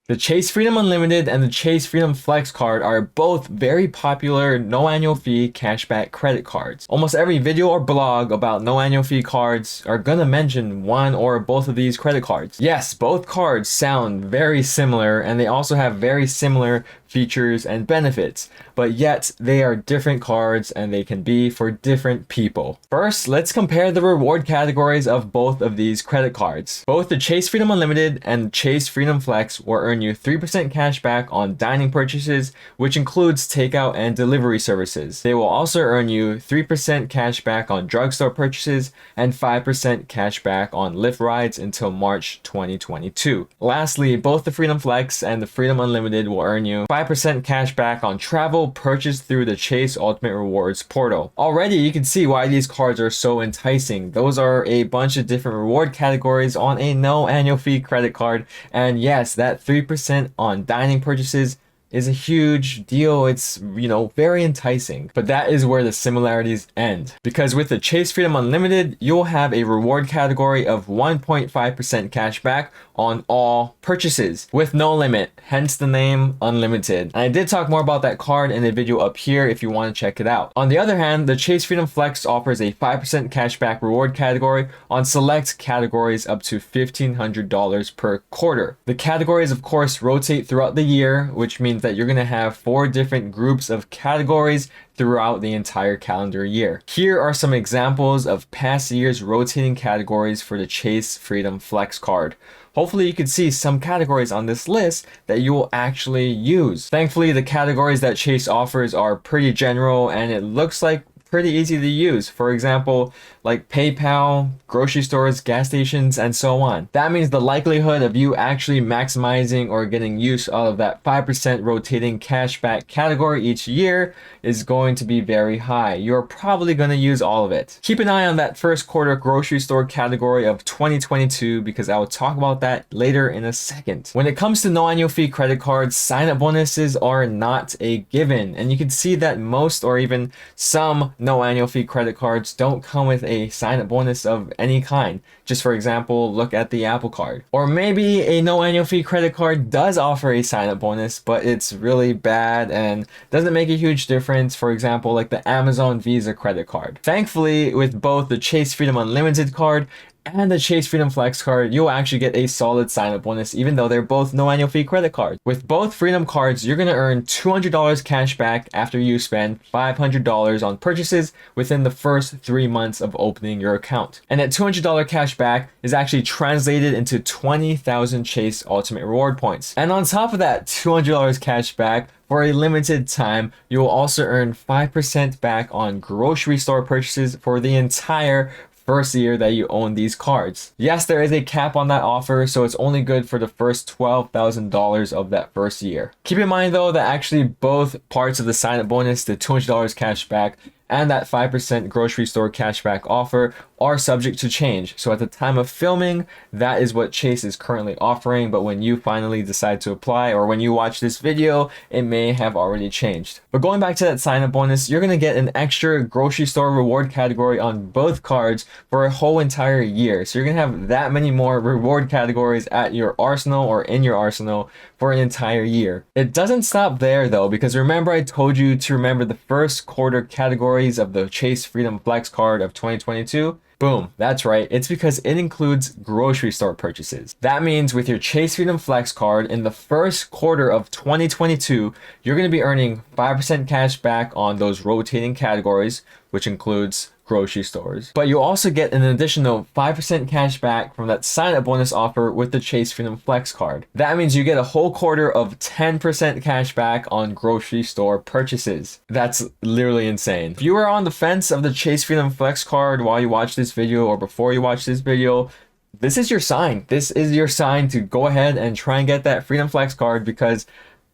The Chase Freedom Unlimited and the Chase Freedom Flex card are both very popular no annual fee cashback credit cards. Almost every video or blog about no annual fee cards are gonna mention one or both of these credit cards. Yes, both cards sound very similar and they also have very similar features and benefits, but yet they are different cards and they can be for different people. First, let's compare the reward categories of both of these credit cards. Both the Chase Freedom Unlimited and Chase Freedom Flex will earn you 3% cash back on dining purchases, which includes takeout and delivery services. They will also earn you 3% cash back on drugstore purchases and 5% cash back on Lyft rides until March 2022. Lastly, both the Freedom Flex and the Freedom Unlimited will earn you 5% cash back on travel purchased through the Chase Ultimate Rewards portal. Already you can see why these cards are so enticing. Those are a bunch of different reward categories on a no annual fee credit card, and yes, that 3% on dining purchases is a huge deal. It's, very enticing. But that is where the similarities end. Because with the Chase Freedom Unlimited, you'll have a reward category of 1.5% cash back on all purchases with no limit, hence the name Unlimited. And I did talk more about that card in a video up here if you want to check it out. On the other hand, the Chase Freedom Flex offers a 5% cashback reward category on select categories up to $1,500 per quarter. The categories, of course, rotate throughout the year, which means that you're going to have 4 different groups of categories throughout the entire calendar year. Here are some examples of past year's rotating categories for the Chase Freedom Flex card. Hopefully you can see some categories on this list that you will actually use. Thankfully, the categories that Chase offers are pretty general and it looks like pretty easy to use. For example, like PayPal, grocery stores, gas stations, and so on. That means the likelihood of you actually maximizing or getting use out of that 5% rotating cashback category each year is going to be very high. You're probably going to use all of it. Keep an eye on that first quarter grocery store category of 2022 because I will talk about that later in a second. When it comes to no annual fee credit cards, sign-up bonuses are not a given, and you can see that most or even some no annual fee credit cards don't come with a sign-up bonus of any kind. Just for example, look at the Apple Card. Or maybe a no annual fee credit card does offer a sign-up bonus, but it's really bad and doesn't make a huge difference. For example, like the Amazon Visa credit card. Thankfully, with both the Chase Freedom Unlimited card and the Chase Freedom Flex card, you'll actually get a solid sign-up bonus even though they're both no annual fee credit cards. With both Freedom cards, you're going to earn $200 cash back after you spend $500 on purchases within the first 3 months of opening your account. And that $200 cash back is actually translated into 20,000 Chase Ultimate Reward points. And on top of that $200 cash back, for a limited time, you will also earn 5% back on grocery store purchases for the entire first year that you own these cards. Yes, there is a cap on that offer, so it's only good for the first $12,000 of that first year. Keep in mind though that actually both parts of the sign-up bonus, the $200 cash back and that 5% grocery store cashback offer are subject to change. So at the time of filming, that is what Chase is currently offering, but when you finally decide to apply or when you watch this video, it may have already changed. But going back to that sign-up bonus, you're gonna get an extra grocery store reward category on both cards for a whole entire year. So you're gonna have that many more reward categories at your arsenal or in your arsenal for an entire year. It doesn't stop there though, because remember I told you to remember the first quarter categories of the Chase Freedom Flex card of 2022? Boom, that's right. It's because it includes grocery store purchases. That means with your Chase Freedom Flex card in the first quarter of 2022, you're going to be earning 5% cash back on those rotating categories, which includes grocery stores. But you'll also get an additional 5% cash back from that sign-up bonus offer with the Chase Freedom Flex card. That means you get a whole quarter of 10% cash back on grocery store purchases. That's literally insane. If you were on the fence of the Chase Freedom Flex card while you watch this video or before you watch this video, this is your sign. This is your sign to go ahead and try and get that Freedom Flex card because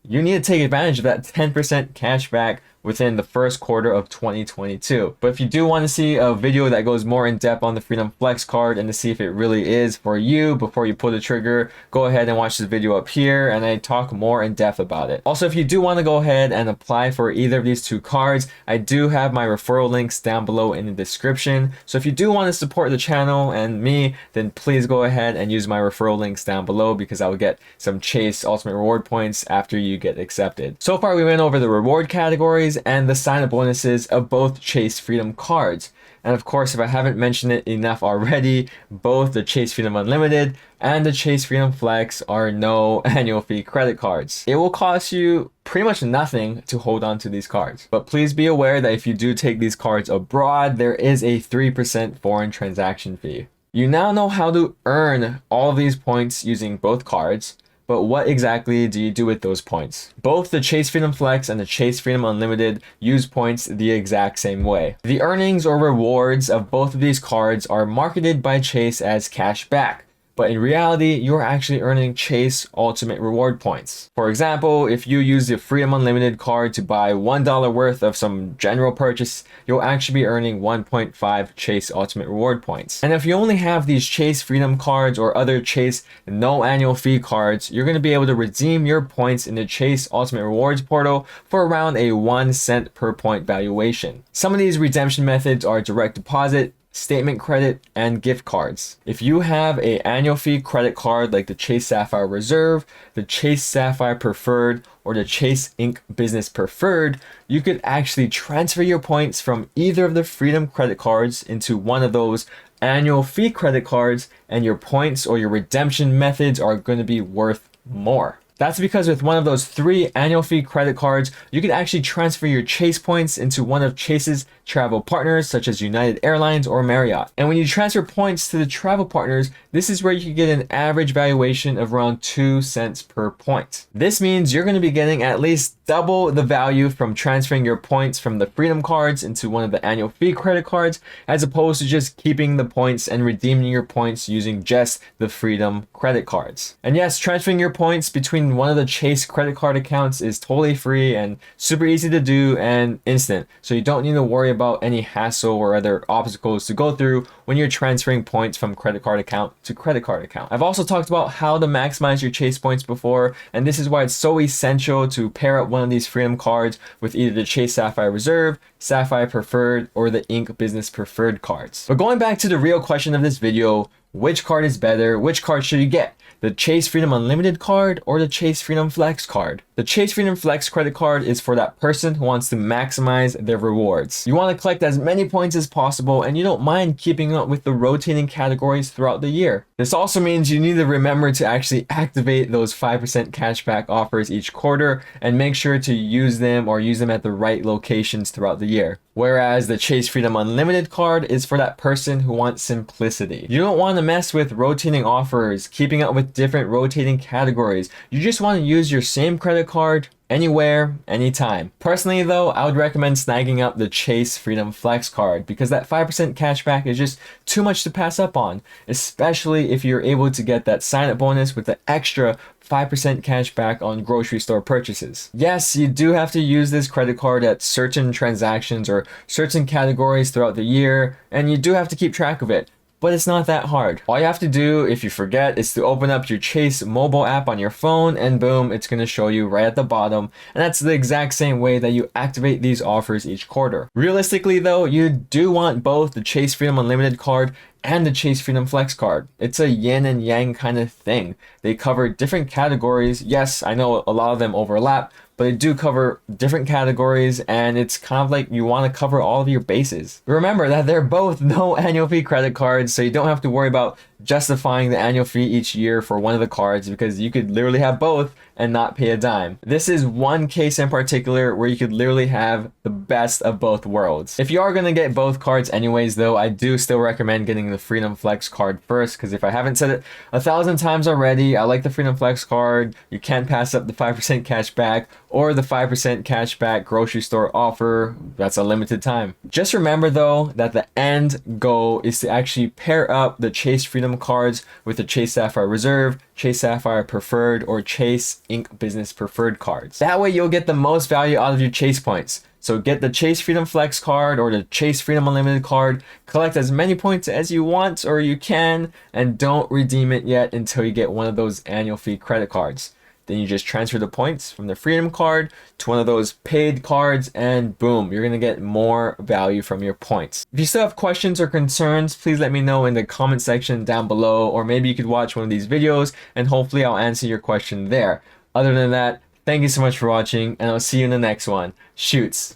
you need to take advantage of that 10% cash back within the first quarter of 2022. But if you do want to see a video that goes more in depth on the Freedom Flex card and to see if it really is for you before you pull the trigger, go ahead and watch this video up here and I talk more in depth about it. Also, if you do want to go ahead and apply for either of these two cards, I do have my referral links down below in the description. So if you do want to support the channel and me, then please go ahead and use my referral links down below because I will get some Chase Ultimate Reward points after you get accepted. So far, we went over the reward categories and the sign-up bonuses of both Chase Freedom cards. And of course, if I haven't mentioned it enough already, both the Chase Freedom Unlimited and the Chase Freedom Flex are no annual fee credit cards. It will cost you pretty much nothing to hold on to these cards. But please be aware that if you do take these cards abroad, there is a 3% foreign transaction fee. You now know how to earn all of these points using both cards. But what exactly do you do with those points? Both the Chase Freedom Flex and the Chase Freedom Unlimited use points the exact same way. The earnings or rewards of both of these cards are marketed by Chase as cash back. But in reality, you're actually earning Chase Ultimate Reward points. For example, if you use the Freedom Unlimited card to buy $1 worth of some general purchase, you'll actually be earning 1.5 Chase Ultimate Reward points. And if you only have these Chase Freedom cards or other Chase no annual fee cards, you're going to be able to redeem your points in the Chase Ultimate Rewards portal for around a 1 cent per point valuation. Some of these redemption methods are direct deposit, statement credit, and gift cards. If you have an annual fee credit card like the Chase Sapphire Reserve, the Chase Sapphire Preferred, or the Chase Inc. Business Preferred, you could actually transfer your points from either of the Freedom credit cards into one of those annual fee credit cards, and your points or your redemption methods are going to be worth more. That's because with one of those 3 annual fee credit cards, you can actually transfer your Chase points into one of Chase's travel partners such as United Airlines or Marriott. And when you transfer points to the travel partners, this is where you can get an average valuation of around 2 cents per point. This means you're going to be getting at least double the value from transferring your points from the Freedom cards into one of the annual fee credit cards, as opposed to just keeping the points and redeeming your points using just the Freedom credit cards. And yes, transferring your points between one of the Chase credit card accounts is totally free and super easy to do and instant. So you don't need to worry about any hassle or other obstacles to go through when you're transferring points from credit card account to credit card account. I've also talked about how to maximize your Chase points before, and this is why it's so essential to pair up one of these Freedom cards with either the Chase Sapphire Reserve, Sapphire Preferred, or the Inc. Business Preferred cards. But going back to the real question of this video, which card is better? Which card should you get? The Chase Freedom Unlimited card or the Chase Freedom Flex card? The Chase Freedom Flex credit card is for that person who wants to maximize their rewards. You want to collect as many points as possible and you don't mind keeping up with the rotating categories throughout the year. This also means you need to remember to actually activate those 5% cashback offers each quarter and make sure to use them or use them at the right locations throughout the year. Whereas the Chase Freedom Unlimited card is for that person who wants simplicity. You don't want to mess with rotating offers, keeping up with different rotating categories. You just want to use your same credit card anywhere, anytime. Personally though, I would recommend snagging up the Chase Freedom Flex card because that 5% cashback is just too much to pass up on, especially if you're able to get that sign-up bonus with the extra 5% cash back on grocery store purchases. Yes, you do have to use this credit card at certain transactions or certain categories throughout the year, and you do have to keep track of it. But it's not that hard. All you have to do, if you forget, is to open up your Chase mobile app on your phone and boom, it's going to show you right at the bottom. And that's the exact same way that you activate these offers each quarter. Realistically though, you do want both the Chase Freedom Unlimited card and the Chase Freedom Flex card. It's a yin and yang kind of thing. They cover different categories. Yes, I know a lot of them overlap, but they do cover different categories and it's kind of like you want to cover all of your bases. Remember that they're both no annual fee credit cards, so you don't have to worry about justifying the annual fee each year for one of the cards because you could literally have both and not pay a dime. This is one case in particular where you could literally have the best of both worlds. If you are going to get both cards anyways though, I do still recommend getting the Freedom Flex card first, because if I haven't said it 1,000 times already, I like the Freedom Flex card. You can't pass up the 5% cash back or the 5% cash back grocery store offer. That's a limited time. Just remember though that the end goal is to actually pair up the Chase Freedom cards with the Chase Sapphire Reserve, Chase Sapphire Preferred, or Chase Inc. Business Preferred cards. That way you'll get the most value out of your Chase points. So get the Chase Freedom Flex card or the Chase Freedom Unlimited card, collect as many points as you want or you can, and don't redeem it yet until you get one of those annual fee credit cards. Then you just transfer the points from the Freedom card to one of those paid cards, and boom, you're gonna get more value from your points. If you still have questions or concerns, please let me know in the comment section down below, or maybe you could watch one of these videos and hopefully I'll answer your question there. Other than that, thank you so much for watching, and I'll see you in the next one. Shoots!